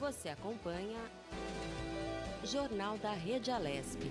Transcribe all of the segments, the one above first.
Você acompanha Jornal da Rede Alesp.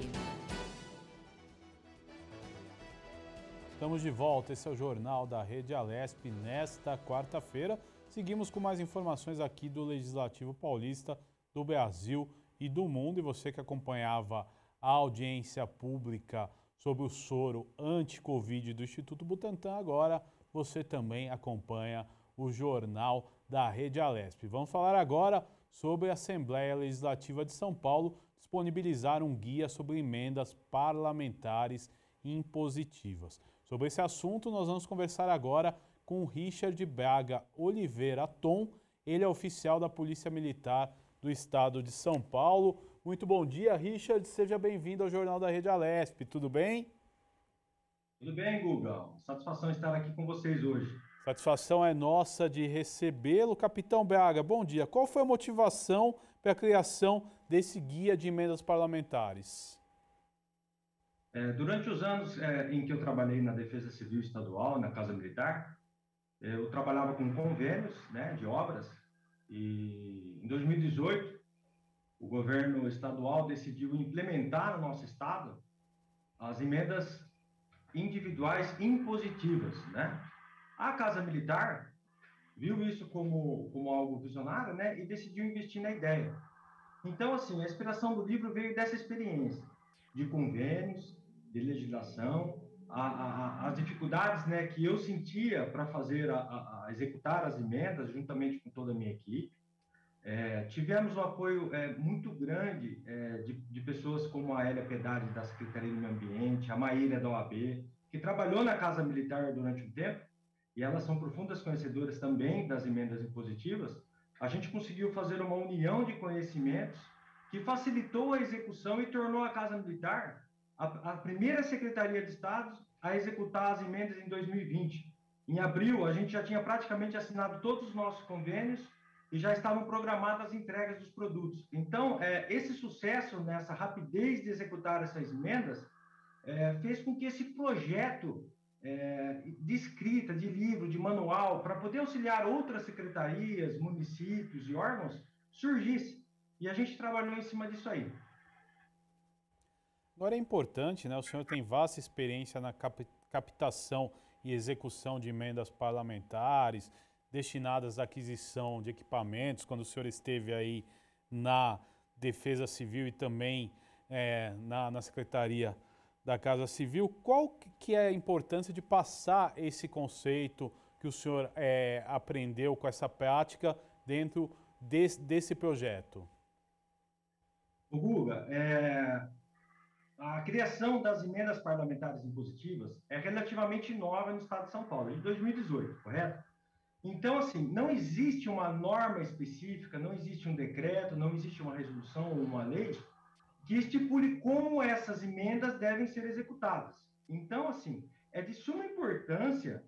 Estamos de volta, esse é o Jornal da Rede Alesp nesta quarta-feira. Seguimos com mais informações aqui do Legislativo Paulista, do Brasil e do mundo. E você que acompanhava a audiência pública sobre o soro anti-Covid do Instituto Butantan, agora você também acompanha o Jornal da Rede Alesp. Vamos falar agora sobre a Assembleia Legislativa de São Paulo disponibilizar um guia sobre emendas parlamentares impositivas. Sobre esse assunto, nós vamos conversar agora com Richard Braga Oliveira Tom. Ele é oficial da Polícia Militar do Estado de São Paulo. Muito bom dia, Richard. Seja bem-vindo ao Jornal da Rede Alesp. Tudo bem? Tudo bem, Guga. Satisfação estar aqui com vocês hoje. Satisfação é nossa de recebê-lo. Capitão Braga, bom dia. Qual foi a motivação para a criação desse guia de emendas parlamentares? Durante os anos em que eu trabalhei na Defesa Civil Estadual, na Casa Militar, eu trabalhava com convênios, né, de obras, e em 2018 o governo estadual decidiu implementar no nosso estado as emendas individuais impositivas, né? A Casa Militar viu isso como algo visionário, né, e decidiu investir na ideia. Então, assim, a inspiração do livro veio dessa experiência de convênios, de legislação, as dificuldades, né, que eu sentia para fazer, executar as emendas juntamente com toda a minha equipe. Tivemos um apoio muito grande de pessoas como a Hélia Pedari, da Secretaria do Meio Ambiente, a Maíra, da OAB, que trabalhou na Casa Militar durante um tempo, e elas são profundas conhecedoras também das emendas impositivas. A gente conseguiu fazer uma união de conhecimentos que facilitou a execução e tornou a Casa Militar a primeira Secretaria de Estado a executar as emendas em 2020. Em abril, a gente já tinha praticamente assinado todos os nossos convênios e já estavam programadas as entregas dos produtos. Então, esse sucesso nessa rapidez de executar essas emendas fez com que esse projeto de escrita, de livro, de manual, para poder auxiliar outras secretarias, municípios e órgãos, surgisse. E a gente trabalhou em cima disso aí. Agora é importante, né? O senhor tem vasta experiência na captação e execução de emendas parlamentares, destinadas à aquisição de equipamentos, quando o senhor esteve aí na Defesa Civil e também na Secretaria da Casa Civil. Qual que é a importância de passar esse conceito que o senhor aprendeu com essa prática dentro desse projeto? O Guga, a criação das emendas parlamentares impositivas é relativamente nova no Estado de São Paulo, de 2018, correto? Então, assim, não existe uma norma específica, não existe um decreto, não existe uma resolução ou uma lei que estipule como essas emendas devem ser executadas. Então, assim, é de suma importância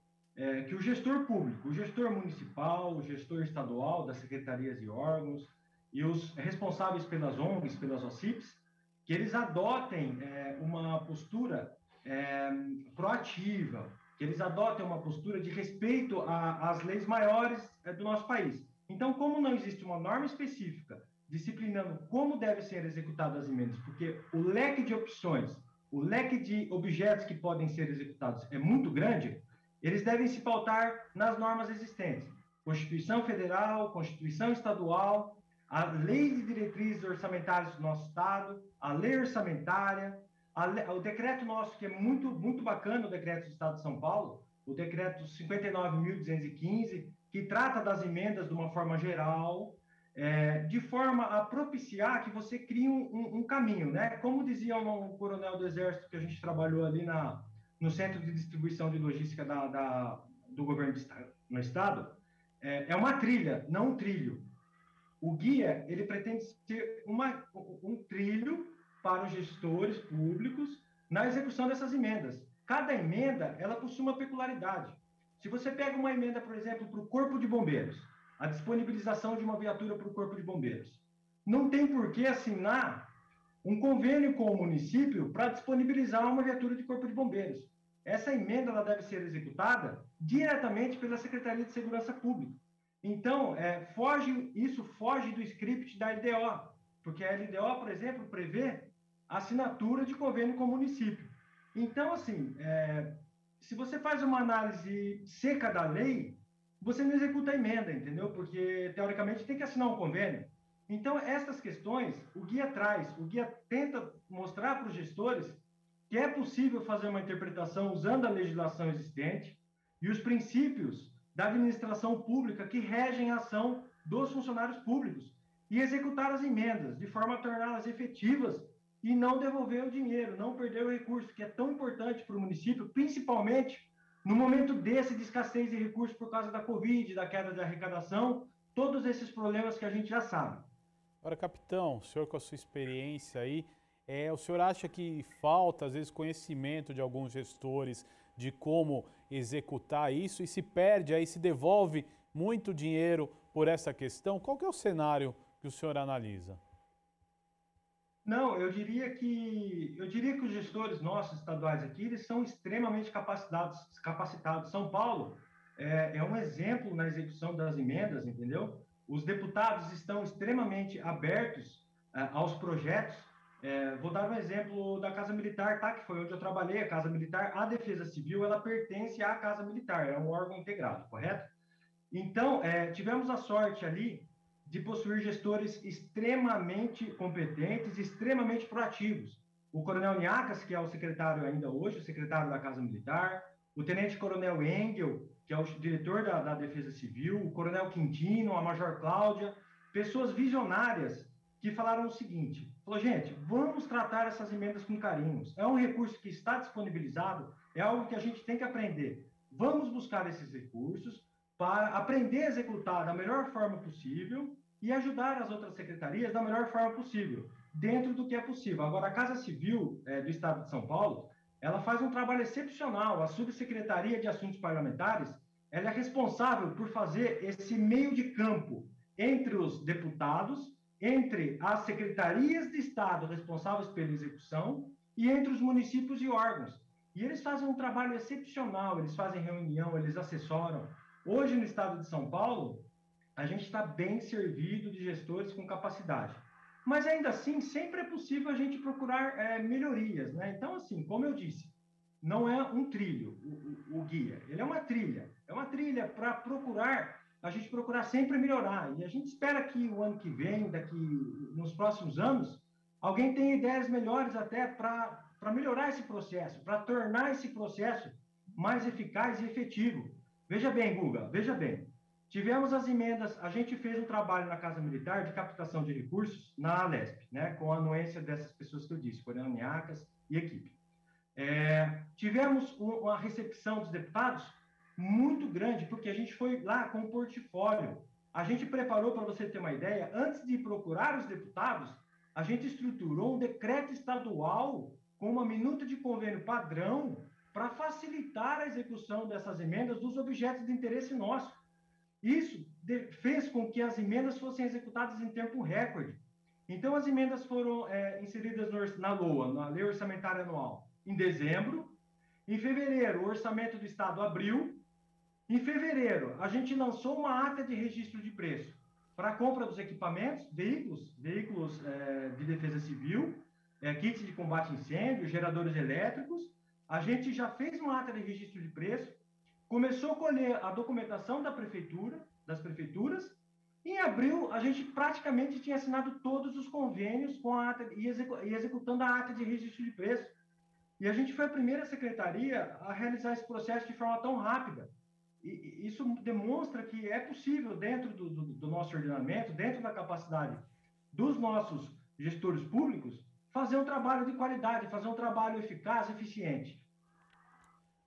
que o gestor público, o gestor municipal, o gestor estadual das secretarias e órgãos e os responsáveis pelas ONGs, pelas OCIPs, que eles adotem uma postura proativa, que eles adotem uma postura de respeito às leis maiores do nosso país. Então, como não existe uma norma específica disciplinando como devem ser executadas as emendas, porque o leque de opções, o leque de objetos que podem ser executados é muito grande, eles devem se pautar nas normas existentes. Constituição Federal, Constituição Estadual, a Lei de Diretrizes Orçamentárias do nosso Estado, a Lei Orçamentária, o decreto nosso, que é muito, muito bacana, o decreto do Estado de São Paulo, o decreto 59.215, que trata das emendas de uma forma geral, de forma a propiciar que você crie um caminho, né? Como dizia um coronel do Exército que a gente trabalhou ali no Centro de Distribuição de Logística do governo no Estado, é uma trilha, não um trilho. O guia, ele pretende ser um trilho para os gestores públicos na execução dessas emendas. Cada emenda, ela possui uma peculiaridade. Se você pega uma emenda, por exemplo, para o Corpo de Bombeiros, a disponibilização de uma viatura para o Corpo de Bombeiros, não tem por que assinar um convênio com o município para disponibilizar uma viatura de Corpo de Bombeiros. Essa emenda ela deve ser executada diretamente pela Secretaria de Segurança Pública. Então, isso foge do script da LDO, porque a LDO, por exemplo, prevê assinatura de convênio com o município. Então, assim, se você faz uma análise seca da lei, você não executa a emenda, entendeu? Porque, teoricamente, tem que assinar um convênio. Então, essas questões, o guia tenta mostrar para os gestores que é possível fazer uma interpretação usando a legislação existente e os princípios da administração pública que regem a ação dos funcionários públicos e executar as emendas de forma a torná-las efetivas e não devolver o dinheiro, não perder o recurso, que é tão importante para o município, principalmente no momento desse de escassez de recursos por causa da Covid, da queda de arrecadação, todos esses problemas que a gente já sabe. Agora, capitão, o senhor com a sua experiência aí, o senhor acha que falta, às vezes, conhecimento de alguns gestores de como executar isso e se perde aí, se devolve muito dinheiro por essa questão? Qual que é o cenário que o senhor analisa? Não, eu diria que os gestores nossos estaduais aqui, eles são extremamente capacitados. São Paulo é um exemplo na execução das emendas, entendeu? Os deputados estão extremamente abertos aos projetos. Vou dar um exemplo da Casa Militar, tá? Que foi onde eu trabalhei, a Casa Militar, a Defesa Civil, ela pertence à Casa Militar, é um órgão integrado, correto? Então, tivemos a sorte ali de possuir gestores extremamente competentes, extremamente proativos. O Coronel Niacas, que é o secretário ainda hoje, o secretário da Casa Militar, o Tenente Coronel Engel, que é o diretor da Defesa Civil, o Coronel Quintino, a Major Cláudia, pessoas visionárias que falaram o seguinte, falou, gente, vamos tratar essas emendas com carinhos, é um recurso que está disponibilizado, é algo que a gente tem que aprender, vamos buscar esses recursos, para aprender a executar da melhor forma possível e ajudar as outras secretarias da melhor forma possível, dentro do que é possível. Agora, a Casa Civil do Estado de São Paulo, ela faz um trabalho excepcional. A Subsecretaria de Assuntos Parlamentares, ela é responsável por fazer esse meio de campo entre os deputados, entre as secretarias de Estado responsáveis pela execução e entre os municípios e órgãos. E eles fazem um trabalho excepcional, eles fazem reunião, eles assessoram. Hoje, no estado de São Paulo, a gente está bem servido de gestores com capacidade. Mas, ainda assim, sempre é possível a gente procurar melhorias, né? Então, assim, como eu disse, não é um trilho o guia, ele é uma trilha. É uma trilha para a gente procurar sempre melhorar. E a gente espera que o ano que vem, nos próximos anos, alguém tenha ideias melhores até para melhorar esse processo, para tornar esse processo mais eficaz e efetivo. Veja bem, Guga, veja bem. Tivemos as emendas, a gente fez um trabalho na Casa Militar de captação de recursos na Alesp, né, com a anuência dessas pessoas que eu disse, Coronel Niacas e equipe. Tivemos uma recepção dos deputados muito grande, porque a gente foi lá com um portfólio. A gente preparou, para você ter uma ideia, antes de procurar os deputados, a gente estruturou um decreto estadual com uma minuta de convênio padrão para facilitar a execução dessas emendas dos objetos de interesse nosso. Isso fez com que as emendas fossem executadas em tempo recorde. Então, as emendas foram inseridas na LOA, na Lei Orçamentária Anual, em dezembro. Em fevereiro, o Orçamento do Estado abriu. Em fevereiro, a gente lançou uma ata de registro de preço para a compra dos equipamentos, veículos de defesa civil, kits de combate a incêndio, geradores elétricos. A gente já fez uma ata de registro de preço, começou a colher a documentação das prefeituras, e em abril a gente praticamente tinha assinado todos os convênios com a ata e executando a ata de registro de preço. E a gente foi a primeira secretaria a realizar esse processo de forma tão rápida. E isso demonstra que é possível, dentro do nosso ordenamento, dentro da capacidade dos nossos gestores públicos, fazer um trabalho de qualidade, fazer um trabalho eficaz, eficiente.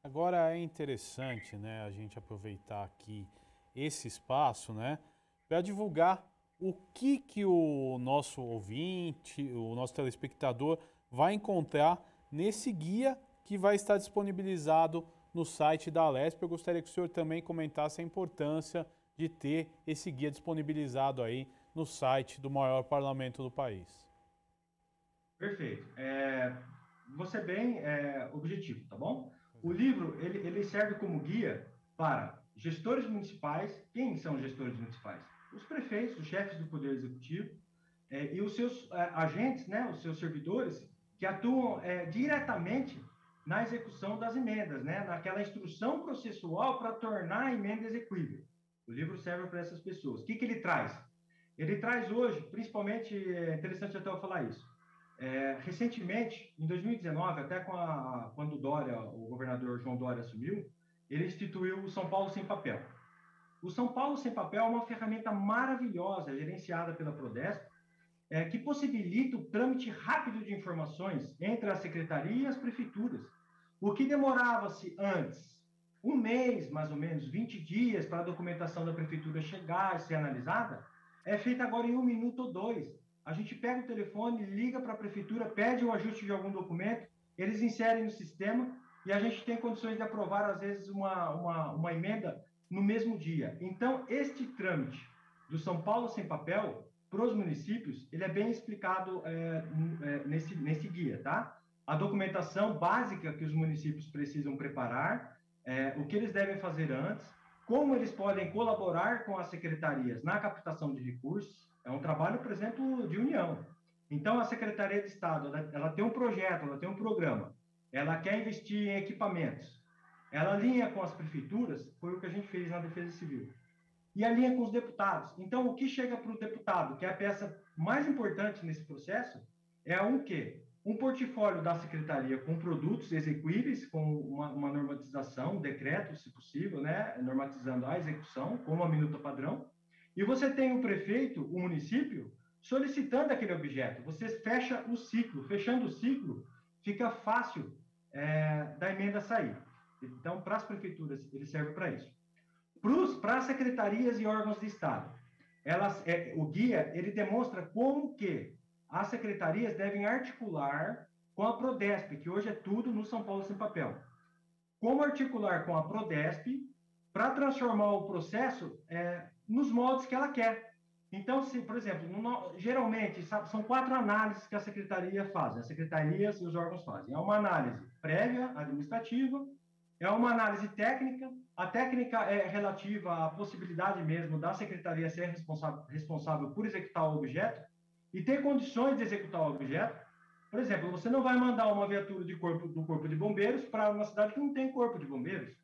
Agora é interessante, né, a gente aproveitar aqui esse espaço, né, para divulgar o que o nosso ouvinte, o nosso telespectador vai encontrar nesse guia que vai estar disponibilizado no site da Alesp. Eu gostaria que o senhor também comentasse a importância de ter esse guia disponibilizado aí no site do maior parlamento do país. Perfeito. Vou ser bem objetivo, tá bom? O livro, ele serve como guia para gestores municipais. Quem são os gestores municipais? Os prefeitos, os chefes do Poder Executivo, e os seus agentes, né, os seus servidores, que atuam diretamente na execução das emendas, né, naquela instrução processual para tornar a emenda exequível. O livro serve para essas pessoas. O que ele traz? Ele traz hoje, principalmente, é interessante até eu falar isso, recentemente, em 2019, até quando o governador João Dória assumiu, ele instituiu o São Paulo Sem Papel. O São Paulo Sem Papel é uma ferramenta maravilhosa, gerenciada pela Prodesp, que possibilita o trâmite rápido de informações entre a secretaria e as prefeituras. O que demorava-se antes, um mês, mais ou menos, 20 dias para a documentação da prefeitura chegar e ser analisada, é feita agora em 1 minuto ou 2. A gente pega o telefone, liga para a prefeitura, pede o ajuste de algum documento, eles inserem no sistema e a gente tem condições de aprovar, às vezes, uma emenda no mesmo dia. Então, este trâmite do São Paulo Sem Papel, para os municípios, ele é bem explicado nesse guia, tá? A documentação básica que os municípios precisam preparar, o que eles devem fazer antes, como eles podem colaborar com as secretarias na captação de recursos. É um trabalho, por exemplo, de união. Então, a Secretaria de Estado, ela tem um projeto, ela tem um programa, ela quer investir em equipamentos, ela alinha com as prefeituras, foi o que a gente fez na Defesa Civil, e alinha com os deputados. Então, o que chega para o deputado, que é a peça mais importante nesse processo, é um quê? Um portfólio da secretaria com produtos exequíveis, com uma normatização, um decreto, se possível, né? Normatizando a execução, com uma minuta padrão. E você tem o prefeito, o município, solicitando aquele objeto. Você fecha o ciclo. Fechando o ciclo, fica fácil da emenda sair. Então, para as prefeituras, ele serve para isso. Para as secretarias e órgãos de Estado, o guia ele demonstra como que as secretarias devem articular com a Prodesp, que hoje é tudo no São Paulo Sem Papel. Como articular com a Prodesp para transformar o processo nos moldes que ela quer. Então, se, por exemplo, geralmente são 4 análises que a secretaria faz, as secretarias e os órgãos fazem. É uma análise prévia, administrativa, é uma análise técnica. A técnica é relativa à possibilidade mesmo da secretaria ser responsável por executar o objeto e ter condições de executar o objeto. Por exemplo, você não vai mandar uma viatura do Corpo de Bombeiros para uma cidade que não tem Corpo de Bombeiros.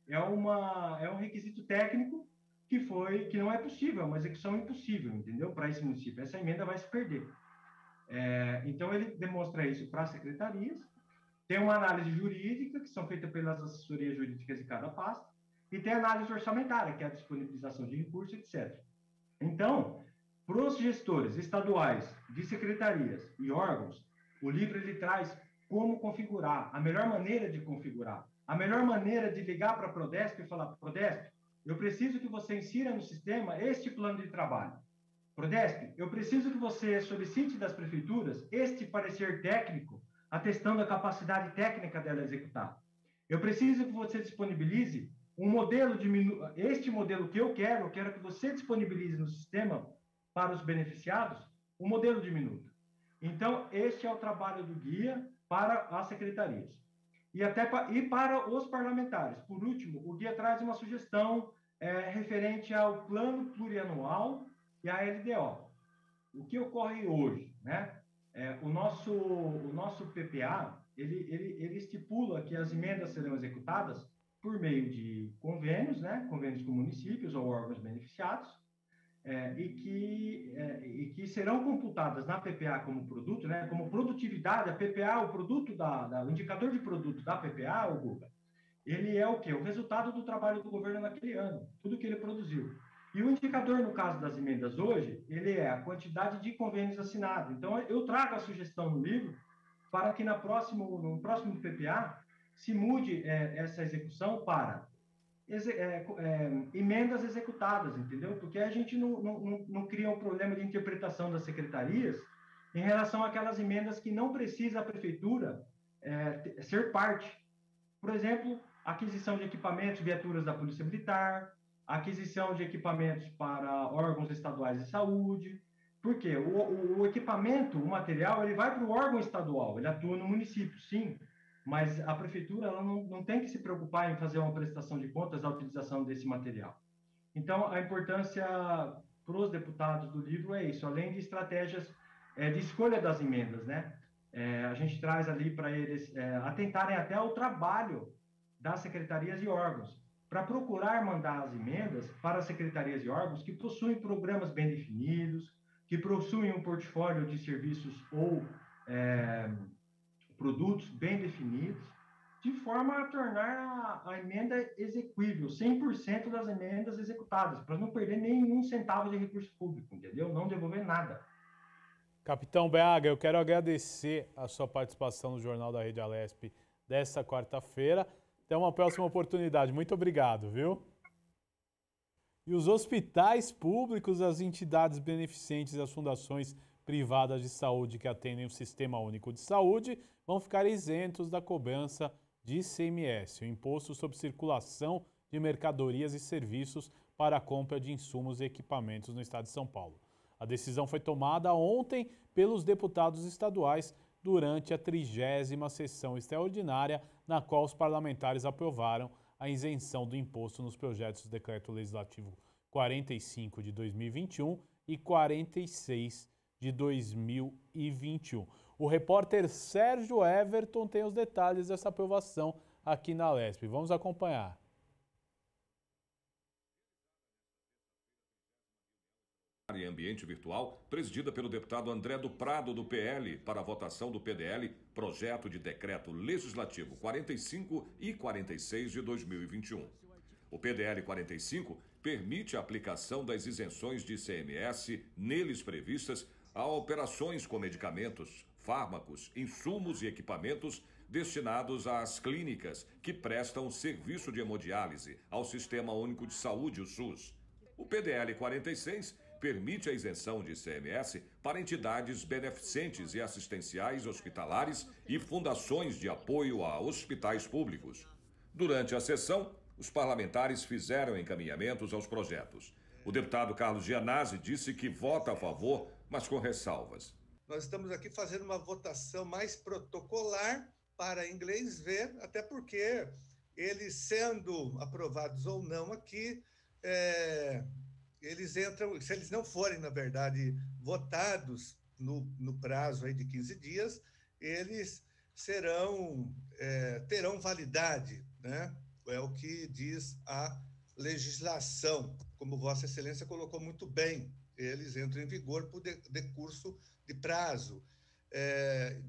É um requisito técnico que não é possível, é uma execução impossível, entendeu? Para esse município. Essa emenda vai se perder. Então, ele demonstra isso para as secretarias. Tem uma análise jurídica, que são feitas pelas assessorias jurídicas de cada pasta, e tem a análise orçamentária, que é a disponibilização de recursos, etc. Então, para os gestores estaduais de secretarias e órgãos, o livro ele traz como configurar, a melhor maneira de configurar, a melhor maneira de ligar para a Prodesp e falar: Prodesp, eu preciso que você insira no sistema este plano de trabalho. Prodesp, eu preciso que você solicite das prefeituras este parecer técnico, atestando a capacidade técnica dela executar. Eu preciso que você disponibilize um modelo este modelo que eu quero que você disponibilize no sistema para os beneficiados, um modelo de minuta. Então, este é o trabalho do guia para as secretarias. E para os parlamentares. Por último, o guia traz uma sugestão referente ao plano plurianual e à LDO. O que ocorre hoje, né? O nosso PPA, ele estipula que as emendas serão executadas por meio de convênios, né? Convênios com municípios ou órgãos beneficiados, e que serão computadas na PPA como produto, né? Como produtividade. A PPA, o produto o indicador de produto da PPA, o Guga, ele é o quê? O resultado do trabalho do governo naquele ano, tudo que ele produziu. E o indicador, no caso das emendas hoje, ele é a quantidade de convênios assinados. Então, eu trago a sugestão no livro para que no próximo PPA se mude essa execução para emendas executadas, entendeu? Porque a gente não cria um problema de interpretação das secretarias em relação àquelas emendas que não precisa a prefeitura ser parte. Por exemplo, aquisição de equipamentos, viaturas da Polícia Militar, aquisição de equipamentos para órgãos estaduais de saúde. Por quê? O equipamento, o material, ele vai para o órgão estadual, ele atua no município, sim, mas a prefeitura ela não tem que se preocupar em fazer uma prestação de contas da utilização desse material. Então, a importância para os deputados do livro é isso, além de estratégias de escolha das emendas, né? A gente traz ali para eles atentarem até ao trabalho das secretarias e órgãos, para procurar mandar as emendas para as secretarias e órgãos que possuem programas bem definidos, que possuem um portfólio de serviços ou produtos bem definidos, de forma a tornar a emenda exequível, 100% das emendas executadas, para não perder nenhum centavo de recurso público, entendeu? Não devolver nada. Capitão Beaga, eu quero agradecer a sua participação no Jornal da Rede Alesp desta quarta-feira. Até uma próxima oportunidade. Muito obrigado, viu? E os hospitais públicos, as entidades beneficentes e as fundações privadas de saúde que atendem o Sistema Único de Saúde vão ficar isentos da cobrança de ICMS, o Imposto sobre Circulação de Mercadorias e Serviços para a compra de insumos e equipamentos no estado de São Paulo. A decisão foi tomada ontem pelos deputados estaduais durante a 30ª sessão extraordinária, na qual os parlamentares aprovaram a isenção do imposto nos projetos do Decreto Legislativo 45 de 2021 e 46 de 2021. O repórter Sérgio Everton tem os detalhes dessa aprovação aqui na Alesp. Vamos acompanhar. Em ambiente virtual, presidida pelo deputado André do Prado, do PL, para a votação do PDL, Projeto de Decreto Legislativo 45 e 46 de 2021. O PDL 45 permite a aplicação das isenções de ICMS neles previstas a operações com medicamentos, fármacos, insumos e equipamentos destinados às clínicas que prestam serviço de hemodiálise ao Sistema Único de Saúde, o SUS. O PDL 46 permite a isenção de ICMS para entidades beneficentes e assistenciais hospitalares e fundações de apoio a hospitais públicos. Durante a sessão, os parlamentares fizeram encaminhamentos aos projetos. O deputado Carlos Gianazzi disse que vota a favor, mas com ressalvas. Nós estamos aqui fazendo uma votação mais protocolar para inglês ver, até porque eles sendo aprovados ou não aqui, eles entram, se eles não forem, na verdade, votados no prazo aí de 15 dias, eles terão validade, né? É o que diz a legislação. Como Vossa Excelência colocou muito bem, eles entram em vigor por decurso de prazo.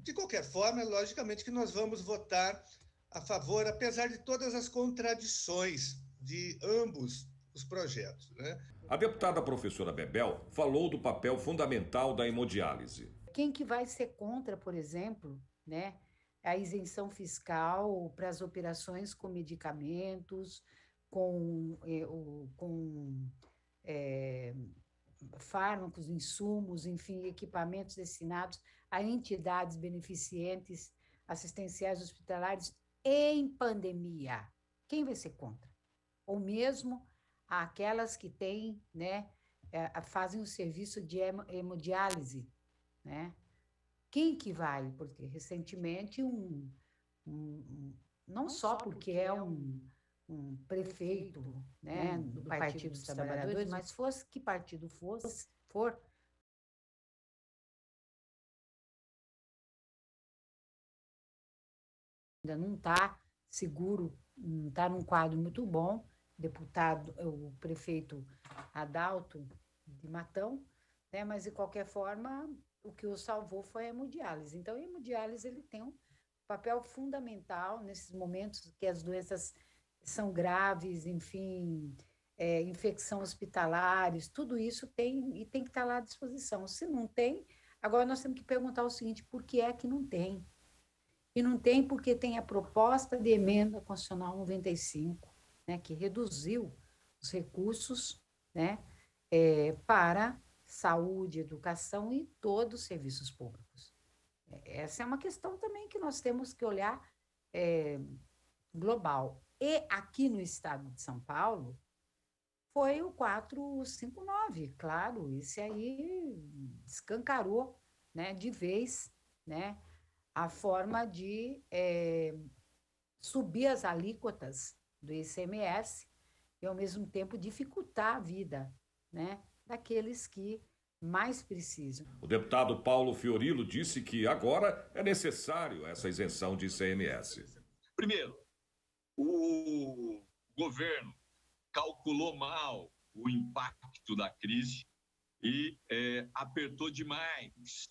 De qualquer forma, logicamente que nós vamos votar a favor, apesar de todas as contradições de ambos os projetos, né? A deputada professora Bebel falou do papel fundamental da hemodiálise. Quem que vai ser contra, por exemplo, né, a isenção fiscal para as operações com medicamentos, com fármacos, insumos, enfim, equipamentos destinados a entidades beneficentes, assistenciais hospitalares em pandemia? Quem vai ser contra? Ou mesmo aquelas que têm, né, fazem o serviço de hemodiálise, né? Quem que vai? Porque recentemente não só porque é um prefeito, né, do Partido dos Trabalhadores, mas fosse que partido for, ainda não está seguro, não está num quadro muito bom. O prefeito Adalto de Matão, né, mas de qualquer forma o que o salvou foi a hemodiálise. Então, a hemodiálise ele tem um papel fundamental nesses momentos que as doenças são graves, enfim, infecção hospitalares, tudo isso tem que estar lá à disposição. Se não tem, agora nós temos que perguntar o seguinte: por que é que não tem? E não tem porque tem a proposta de emenda constitucional 95, né, que reduziu os recursos, né, para saúde, educação e todos os serviços públicos. Essa é uma questão também que nós temos que olhar global. E aqui no estado de São Paulo, foi o 459, claro, esse aí escancarou, né, de vez, né, a forma de subir as alíquotas do ICMS e, ao mesmo tempo, dificultar a vida, né, daqueles que mais precisam. O deputado Paulo Fiorilo disse que agora é necessário essa isenção de ICMS. Primeiro, o governo calculou mal o impacto da crise e apertou demais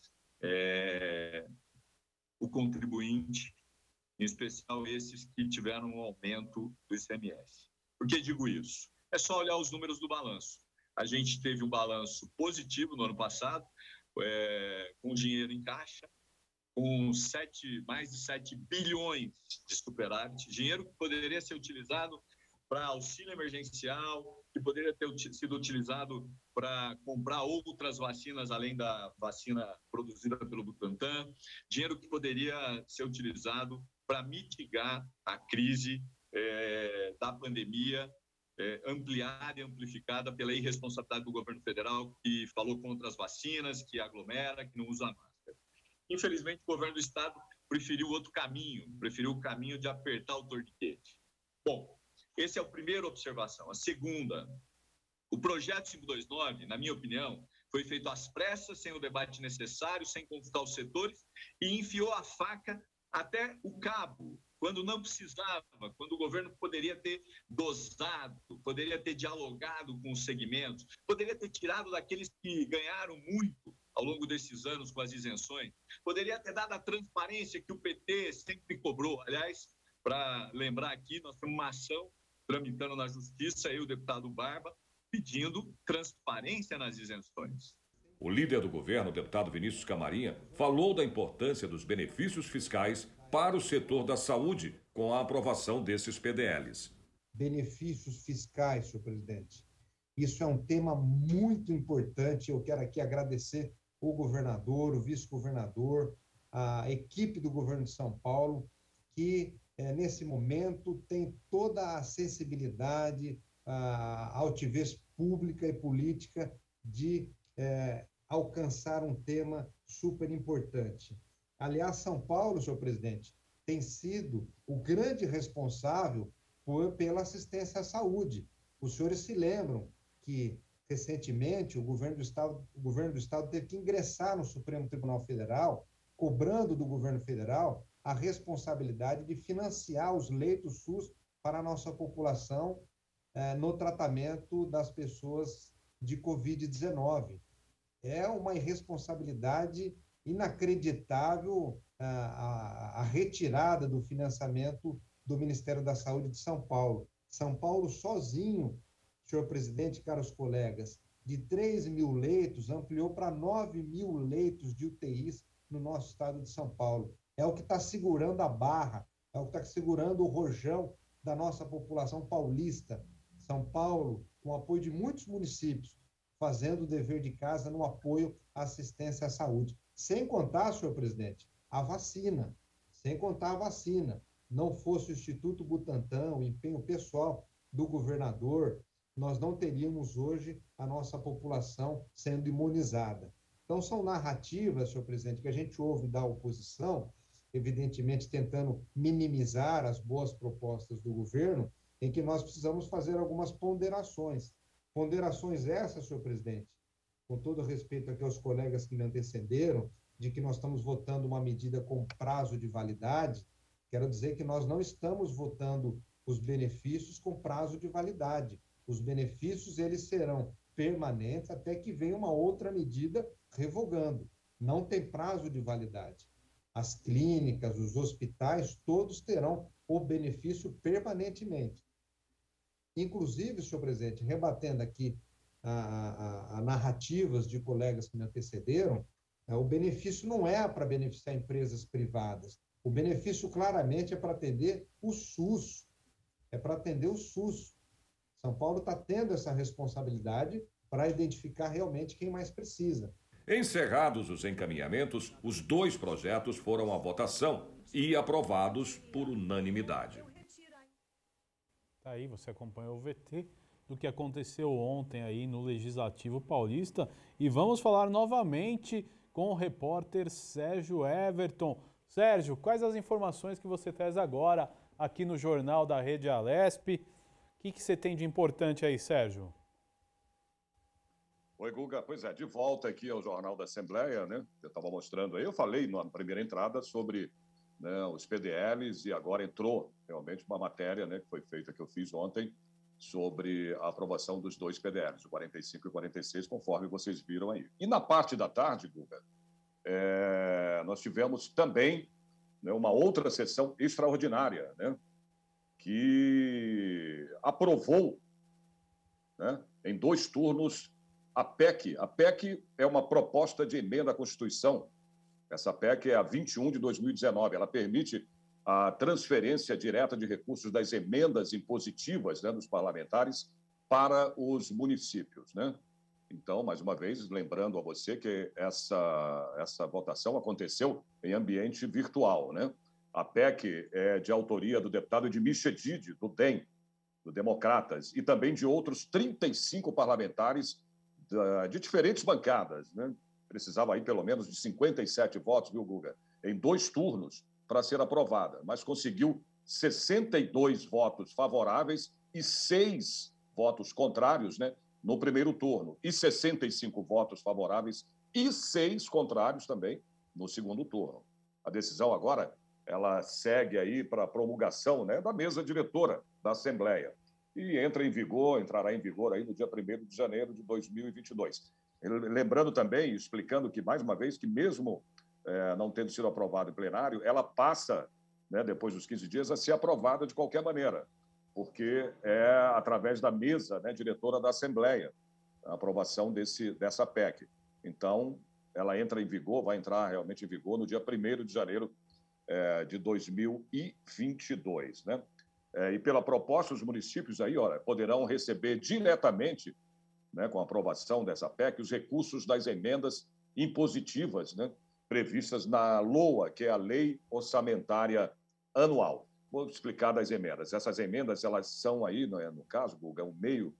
o contribuinte, em especial esses que tiveram um aumento do ICMS. Por que digo isso? É só olhar os números do balanço. A gente teve um balanço positivo no ano passado, com dinheiro em caixa, com mais de 7 bilhões de superávit, dinheiro que poderia ser utilizado para auxílio emergencial, que poderia ter sido utilizado para comprar outras vacinas, além da vacina produzida pelo Butantan, dinheiro que poderia ser utilizado para mitigar a crise da pandemia, ampliada e amplificada pela irresponsabilidade do governo federal, que falou contra as vacinas, que aglomera, que não usa máscara. Infelizmente, o governo do estado preferiu outro caminho, preferiu o caminho de apertar o torniquete. Bom, essa é a primeira observação. A segunda, o projeto 529, na minha opinião, foi feito às pressas, sem o debate necessário, sem consultar os setores, e enfiou a faca até o cabo, quando não precisava, quando o governo poderia ter dosado, poderia ter dialogado com os segmentos, poderia ter tirado daqueles que ganharam muito ao longo desses anos com as isenções, poderia ter dado a transparência que o PT sempre cobrou. Aliás, para lembrar aqui, nós temos uma ação tramitando na Justiça, o deputado Barba, pedindo transparência nas isenções. O líder do governo, o deputado Vinícius Camarinha, falou da importância dos benefícios fiscais para o setor da saúde com a aprovação desses PDLs. Benefícios fiscais, senhor presidente. Isso é um tema muito importante. Eu quero aqui agradecer o governador, o vice-governador, a equipe do governo de São Paulo, que nesse momento tem toda a sensibilidade, a altivez pública e política de alcançar um tema super importante. Aliás, São Paulo, senhor presidente, tem sido o grande responsável pela assistência à saúde. Os senhores se lembram que, recentemente, o governo do Estado teve que ingressar no Supremo Tribunal Federal, cobrando do governo federal a responsabilidade de financiar os leitos SUS para a nossa população no tratamento das pessoas de Covid-19. É uma irresponsabilidade inacreditável a retirada do financiamento do Ministério da Saúde de São Paulo. São Paulo sozinho, senhor presidente, caros colegas, de 3.000 leitos, ampliou para 9.000 leitos de UTIs no nosso estado de São Paulo. É o que está segurando a barra, é o que está segurando o rojão da nossa população paulista. São Paulo, com o apoio de muitos municípios, fazendo o dever de casa no apoio à assistência à saúde. Sem contar, senhor presidente, a vacina. Sem contar a vacina. Não fosse o Instituto Butantan, o empenho pessoal do governador, nós não teríamos hoje a nossa população sendo imunizada. Então, são narrativas, senhor presidente, que a gente ouve da oposição, evidentemente tentando minimizar as boas propostas do governo, em que nós precisamos fazer algumas ponderações. Ponderações essas, senhor presidente, com todo respeito aqui aos colegas que me antecederam, de que nós estamos votando uma medida com prazo de validade, quero dizer que nós não estamos votando os benefícios com prazo de validade. Os benefícios, eles serão permanentes até que venha uma outra medida revogando. Não tem prazo de validade. As clínicas, os hospitais, todos terão o benefício permanentemente. Inclusive, senhor presidente, rebatendo aqui a narrativas de colegas que me antecederam, o benefício não é para beneficiar empresas privadas. O benefício claramente é para atender o SUS. É para atender o SUS. São Paulo está tendo essa responsabilidade para identificar realmente quem mais precisa. Encerrados os encaminhamentos, os 2 projetos foram à votação e aprovados por unanimidade. Tá aí, você acompanhou o VT do que aconteceu ontem aí no Legislativo Paulista. E vamos falar novamente com o repórter Sérgio Everton. Sérgio, quais as informações que você traz agora aqui no Jornal da Rede Alesp? O que você tem de importante aí, Sérgio? Oi, Guga. Pois é, de volta aqui ao Jornal da Assembleia, né? Eu estava mostrando aí, eu falei na primeira entrada sobre, né, os PDLs e agora entrou realmente uma matéria, né, que foi feita, que eu fiz ontem, sobre a aprovação dos dois PDLs, o 45 e o 46, conforme vocês viram aí. E na parte da tarde, Guga, nós tivemos também, né, uma outra sessão extraordinária, né, que aprovou, né, em 2 turnos a PEC. A PEC é uma proposta de emenda à Constituição. Essa PEC é a 21 de 2019. Ela permite a transferência direta de recursos das emendas impositivas, né, dos parlamentares para os municípios, né? Então, mais uma vez, lembrando a você que essa votação aconteceu em ambiente virtual, né? A PEC é de autoria do deputado Edmir Chedid, do DEM, do Democratas, e também de outros 35 parlamentares de diferentes bancadas, né? Precisava aí pelo menos de 57 votos, viu, Guga? Em 2 turnos para ser aprovada, mas conseguiu 62 votos favoráveis e 6 votos contrários, né, no primeiro turno, e 65 votos favoráveis e 6 contrários também no segundo turno. A decisão agora, ela segue aí para a promulgação, né, da mesa diretora da Assembleia e entrará em vigor aí no dia 1º de janeiro de 2022. Lembrando também, explicando que, mais uma vez, que mesmo não tendo sido aprovada em plenário, ela passa, né, depois dos 15 dias, a ser aprovada de qualquer maneira, porque é através da mesa, né, diretora da Assembleia, a aprovação dessa PEC. Então, ela entra em vigor, vai entrar realmente em vigor no dia 1º de janeiro de 2022, né? E pela proposta, os municípios aí, olha, poderão receber diretamente, né, com a aprovação dessa PEC, os recursos das emendas impositivas, né, previstas na LOA, que é a Lei Orçamentária Anual. Vou explicar das emendas. Essas emendas, elas são aí, no caso, Guga, um meio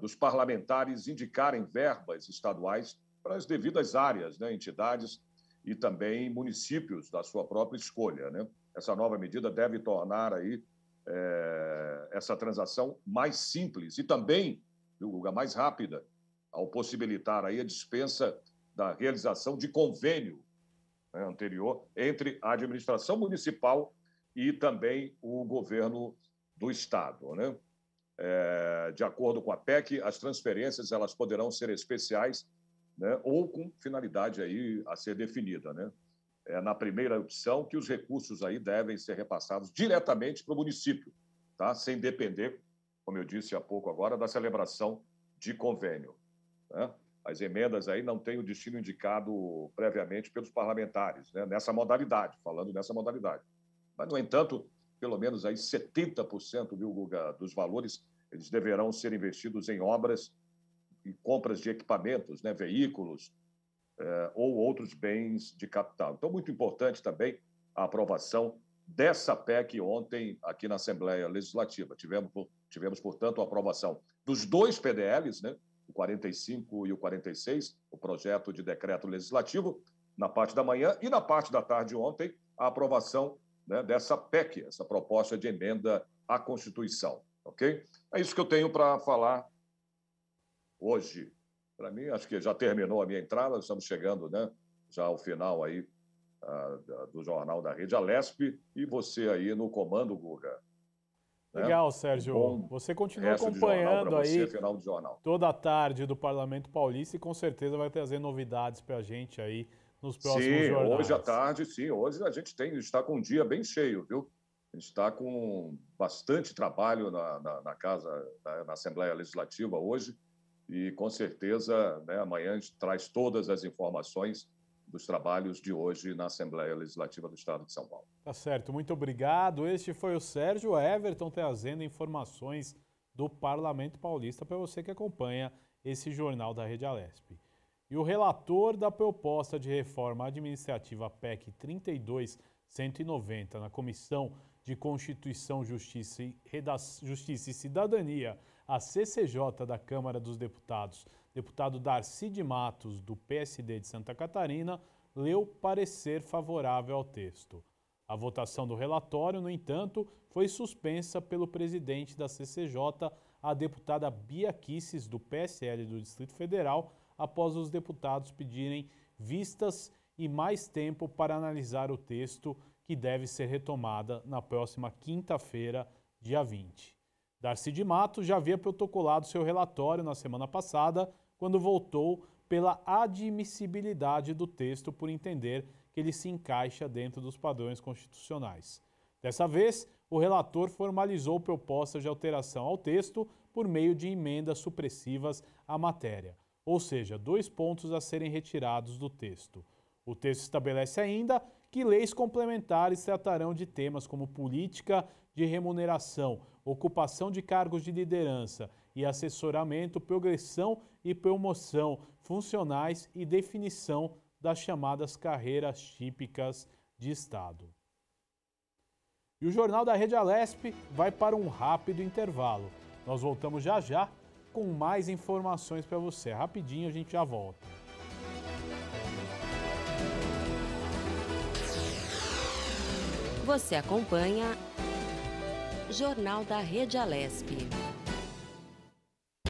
dos parlamentares indicarem verbas estaduais para as devidas áreas, né, entidades e também municípios da sua própria escolha, né? Essa nova medida deve tornar aí essa transação mais simples e também, viu, Guga, mais rápida, ao possibilitar aí a dispensa da realização de convênio, né, anterior entre a administração municipal e também o governo do estado, né? De acordo com a PEC, as transferências elas poderão ser especiais, né, ou com finalidade aí a ser definida, né? Na primeira opção, que os recursos aí devem ser repassados diretamente para o município, tá? Sem depender, como eu disse há pouco agora, da celebração de convênio, né? As emendas aí não têm o destino indicado previamente pelos parlamentares, né, nessa modalidade, falando nessa modalidade. Mas, no entanto, pelo menos aí 70%, viu, Guga, dos valores, eles deverão ser investidos em obras e compras de equipamentos, né, veículos, ou outros bens de capital. Então, muito importante também a aprovação dessa PEC ontem aqui na Assembleia Legislativa. Tivemos, portanto, a aprovação dos 2 PDLs, né, o 45 e o 46, o projeto de decreto legislativo, na parte da manhã, e na parte da tarde ontem, a aprovação, né, dessa PEC, essa proposta de emenda à Constituição. Ok? É isso que eu tenho para falar hoje. Para mim, acho que já terminou a minha entrada, estamos chegando, né, já ao final aí do Jornal da Rede Alesp, e você aí no comando, Guga. Legal, Sérgio. Você continua acompanhando aí toda a tarde do Parlamento Paulista e com certeza vai trazer novidades para a gente aí nos próximos jornais. Hoje à tarde, sim. Hoje a gente está com um dia bem cheio, viu? A gente está com bastante trabalho na casa, na Assembleia Legislativa hoje, e com certeza, né, amanhã a gente traz todas as informações dos trabalhos de hoje na Assembleia Legislativa do Estado de São Paulo. Tá certo, muito obrigado. Este foi o Sérgio Everton trazendo informações do Parlamento Paulista para você que acompanha esse jornal da Rede Alesp. E o relator da proposta de reforma administrativa PEC 32.190 na Comissão de Constituição, Justiça e Cidadania, a CCJ da Câmara dos Deputados, deputado Darcy de Matos, do PSD de Santa Catarina, leu parecer favorável ao texto. A votação do relatório, no entanto, foi suspensa pelo presidente da CCJ, a deputada Bia Kicis, do PSL do Distrito Federal, após os deputados pedirem vistas e mais tempo para analisar o texto, que deve ser retomada na próxima quinta-feira, dia 20. Darcy de Matos já havia protocolado seu relatório na semana passada, quando votou pela admissibilidade do texto por entender que ele se encaixa dentro dos padrões constitucionais. Dessa vez, o relator formalizou propostas de alteração ao texto por meio de emendas supressivas à matéria, ou seja, 2 pontos a serem retirados do texto. O texto estabelece ainda que leis complementares tratarão de temas como política de remuneração, ocupação de cargos de liderança e assessoramento, progressão e promoção funcionais e definição das chamadas carreiras típicas de Estado. E o Jornal da Rede Alesp vai para um rápido intervalo. Nós voltamos já já com mais informações para você. Rapidinho a gente já volta. Você acompanha Jornal da Rede Alesp.